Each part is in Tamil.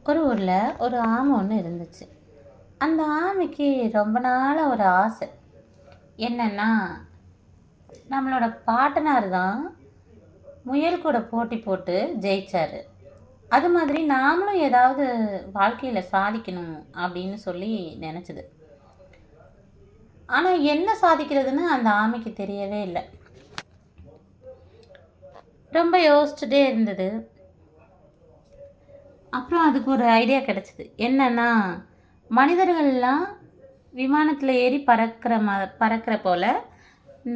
ஒரு ஊரில் ஒரு ஆமை ஒன்று இருந்துச்சு. அந்த ஆமைக்கு ரொம்ப நாளாக ஒரு ஆசை. என்னன்னா, நம்மளோட பாட்டனார் தான் முயல் கூட போட்டி போட்டு ஜெயிச்சாரு. அது மாதிரி நாமளும் ஏதாவது வாழ்க்கையில் சாதிக்கணும் அப்படின்னு சொல்லி நினச்சிது. ஆனால் என்ன சாதிக்கிறதுன்னு அந்த ஆமைக்கு தெரியவே இல்லை. ரொம்ப யோசிச்சுட்டே இருந்தது. அப்புறம் அதுக்கு ஒரு ஐடியா கிடச்சிது. என்னன்னா, மனிதர்கள்லாம் விமானத்தில் ஏறி பறக்கிற போல்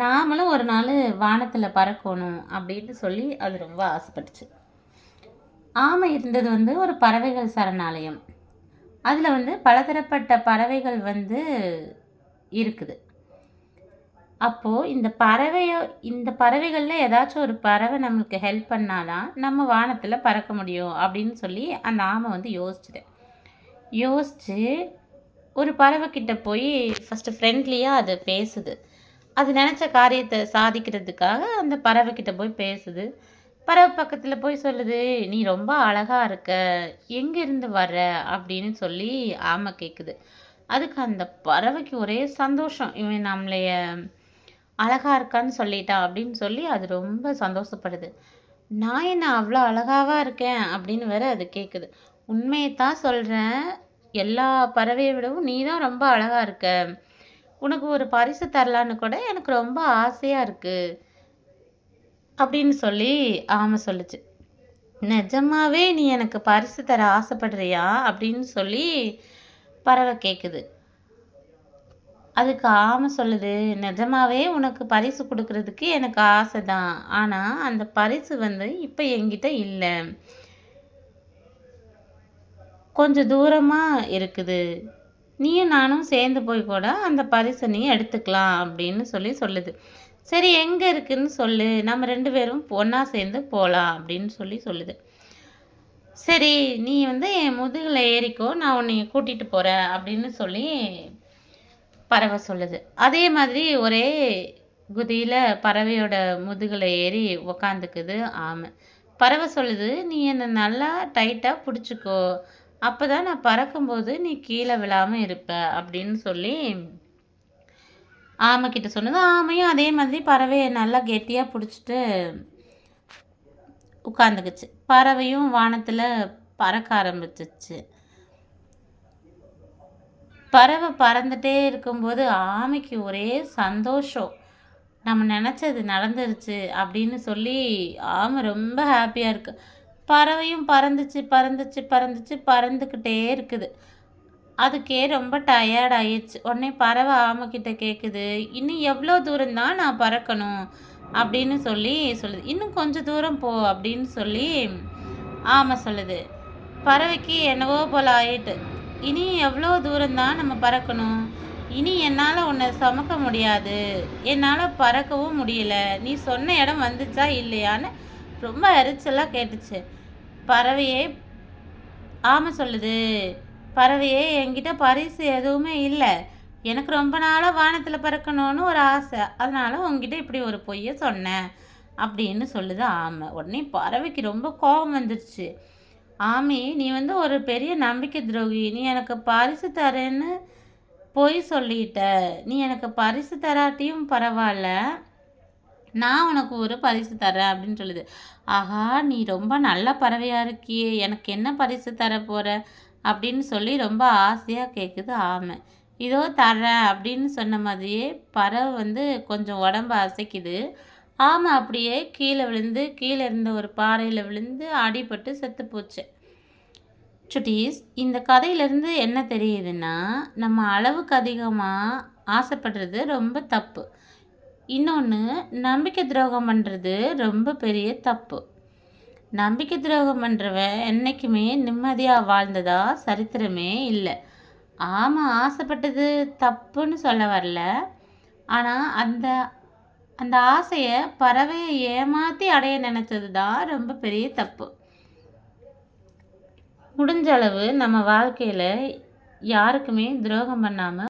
நாமளும் ஒரு நாள் வானத்தில் பறக்கணும் அப்படின்னு சொல்லி அது ரொம்ப ஆசைப்பட்டுச்சு. ஆமை இருந்தது ஒரு பறவைகள் சரணாலயம். அதில் பலதரப்பட்ட பறவைகள் இருக்குது. அப்போது இந்த பறவைகளில் ஏதாச்சும் ஒரு பறவை நம்மளுக்கு ஹெல்ப் பண்ணாதான் நம்ம வானத்தில் பறக்க முடியும் அப்படின்னு சொல்லி அந்த ஆமை யோசித்து ஒரு பறவைக்கிட்ட போய் ஃபஸ்ட்டு ஃப்ரெண்ட்லியாக அது பேசுது. அது நினச்ச காரியத்தை சாதிக்கிறதுக்காக அந்த பறவைக்கிட்ட போய் பேசுது. பறவை பக்கத்தில் போய் சொல்லுது, நீ ரொம்ப அழகாக இருக்க, எங்கேருந்து வர்ற அப்படின்னு சொல்லி ஆமை கேட்குது. அதுக்கு அந்த பறவைக்கு ஒரே சந்தோஷம், இவன் நம்மளைய அழகாக இருக்கான்னு சொல்லிட்டான் அப்படின்னு சொல்லி அது ரொம்ப சந்தோஷப்படுது. நான் என்ன அவ்வளோ அழகாவா இருக்கேன் அப்படின்னு வேற அது கேட்குது. உண்மையை தான் சொல்கிறேன், எல்லா பறவையை விடவும் நீ தான் ரொம்ப அழகாக இருக்க, உனக்கு ஒரு பரிசு தரலான்னு கூட எனக்கு ரொம்ப ஆசையாக இருக்குது அப்படின்னு சொல்லி ஆமை சொல்லுச்சு. நிஜமாவே நீ எனக்கு பரிசு தர ஆசைப்படுறியா அப்படின்னு சொல்லி பறவை கேட்குது. அதுக்கு ஆமை சொல்லுது, நிஜமாவே உனக்கு பரிசு கொடுக்கறதுக்கு எனக்கு ஆசை தான், ஆனால் அந்த பரிசு இப்போ என்கிட்ட இல்லை, கொஞ்சம் தூரமாக இருக்குது, நீயும் நானும் சேர்ந்து போய் கூட அந்த பரிசை நீ எடுத்துக்கலாம் அப்படின்னு சொல்லுது. சரி, எங்கே இருக்குன்னு சொல்லு, நம்ம 2 பேரும் ஒன்றா சேர்ந்து போகலாம் அப்படின்னு சொல்லுது. சரி, நீ என் முதுகில் ஏறிக்கோ, நான் உன்னை கூட்டிகிட்டு போகிறேன் அப்படின்னு சொல்லி பறவை சொல்லுது. அதே மாதிரி ஒரே குதியில் பறவையோட முதுகில் ஏறி உக்காந்துக்குது ஆமை. பறவை சொல்லுது, நீ என்னை நல்லா டைட்டாக பிடிச்சிக்கோ, அப்போ தான் நான் பறக்கும்போது நீ கீழே விழாமல் இருப்ப அப்படின்னு சொல்லி ஆமைக்கிட்ட சொன்னது. ஆமையும் அதே மாதிரி பறவையை நல்லா கெட்டியாக பிடிச்சிட்டு உட்காந்துக்குச்சு. பறவையும் வானத்தில் பறக்க ஆரம்பிச்சிச்சு. பறவை பறந்துட்டே இருக்கும்போது ஆமைக்கு ஒரே சந்தோஷம், நம்ம நினச்சது நடந்துருச்சு அப்படின்னு சொல்லி ஆமை ரொம்ப ஹாப்பியாக இருக்கு. பறவையும் பறந்துக்கிட்டே இருக்குது. அதுக்கே ரொம்ப டயர்ட் ஆயிடுச்சு. உடனே பறவை ஆமைக்கிட்ட கேட்குது, இன்னும் எவ்வளோ தூரம் தான் நான் பறக்கணும் அப்படின்னு சொல்லுது. இன்னும் கொஞ்சம் தூரம் போ அப்படின்னு சொல்லி ஆமை சொல்லுது. பறவைக்கு என்னவோ போல் ஆயிட்டு, இனி எவ்வளோ தூரம்தான் நம்ம பறக்கணும், இனி என்னால் உன்னை சுமக்க முடியாது, என்னால் பறக்கவும் முடியல, நீ சொன்ன இடம் வந்துச்சா இல்லையான்னு ரொம்ப எரிச்சலாக கேட்டுச்சு. பறவையே ஆமை சொல்லுது, பறவையே என்கிட்ட பரிசு எதுவுமே இல்லை, எனக்கு ரொம்ப நாளாக வானத்தில் பறக்கணும்னு ஒரு ஆசை, அதனால் உங்ககிட்ட இப்படி ஒரு பொய்யை சொன்னேன் அப்படின்னு சொல்லுது ஆமை. உடனே பறவைக்கு ரொம்ப கோபம் வந்துடுச்சு. ஆமி, நீ ஒரு பெரிய நம்பிக்கை துரோகி, நீ எனக்கு பரிசு தரேன்னு பொய் சொல்லிட்ட, நீ எனக்கு பரிசு தராட்டியும் பரவாயில்ல, நான் உனக்கு ஒரு பரிசு தரேன் அப்படின்னு சொல்லுது. ஆஹா, நீ ரொம்ப நல்ல பறவையாக இருக்கியே, எனக்கு என்ன பரிசு தர போகிற அப்படின்னு சொல்லி ரொம்ப ஆசையாக கேட்குது ஆமை. இதோ தரேன் அப்படின்னு சொன்ன மாதிரியே பறவை கொஞ்சம் உடம்பு அசைக்குது. ஆமை அப்படியே கீழே இருந்த ஒரு பாறையில் விழுந்து அடிபட்டு செத்து போச்சு. சுட்டீஸ், இந்த கதையிலேருந்து என்ன தெரியுதுன்னா, நம்ம அளவுக்கு அதிகமாக ஆசைப்படுறது ரொம்ப தப்பு. இன்னொன்று, நம்பிக்கை துரோகம் பண்ணுறது ரொம்ப பெரிய தப்பு. நம்பிக்கை துரோகம் பண்ணுறவன் என்றைக்குமே நிம்மதியாக வாழ்ந்ததா சரித்திரமே இல்லை. ஆமாம், ஆசைப்பட்டது தப்புன்னு சொல்ல வரல, ஆனால் அந்த ஆசையை பறவையை ஏமாற்றி அடைய நினச்சது தான் ரொம்ப பெரிய தப்பு. முடிஞ்ச அளவு நம்ம வாழ்க்கையில் யாருக்குமே துரோகம் பண்ணாமல்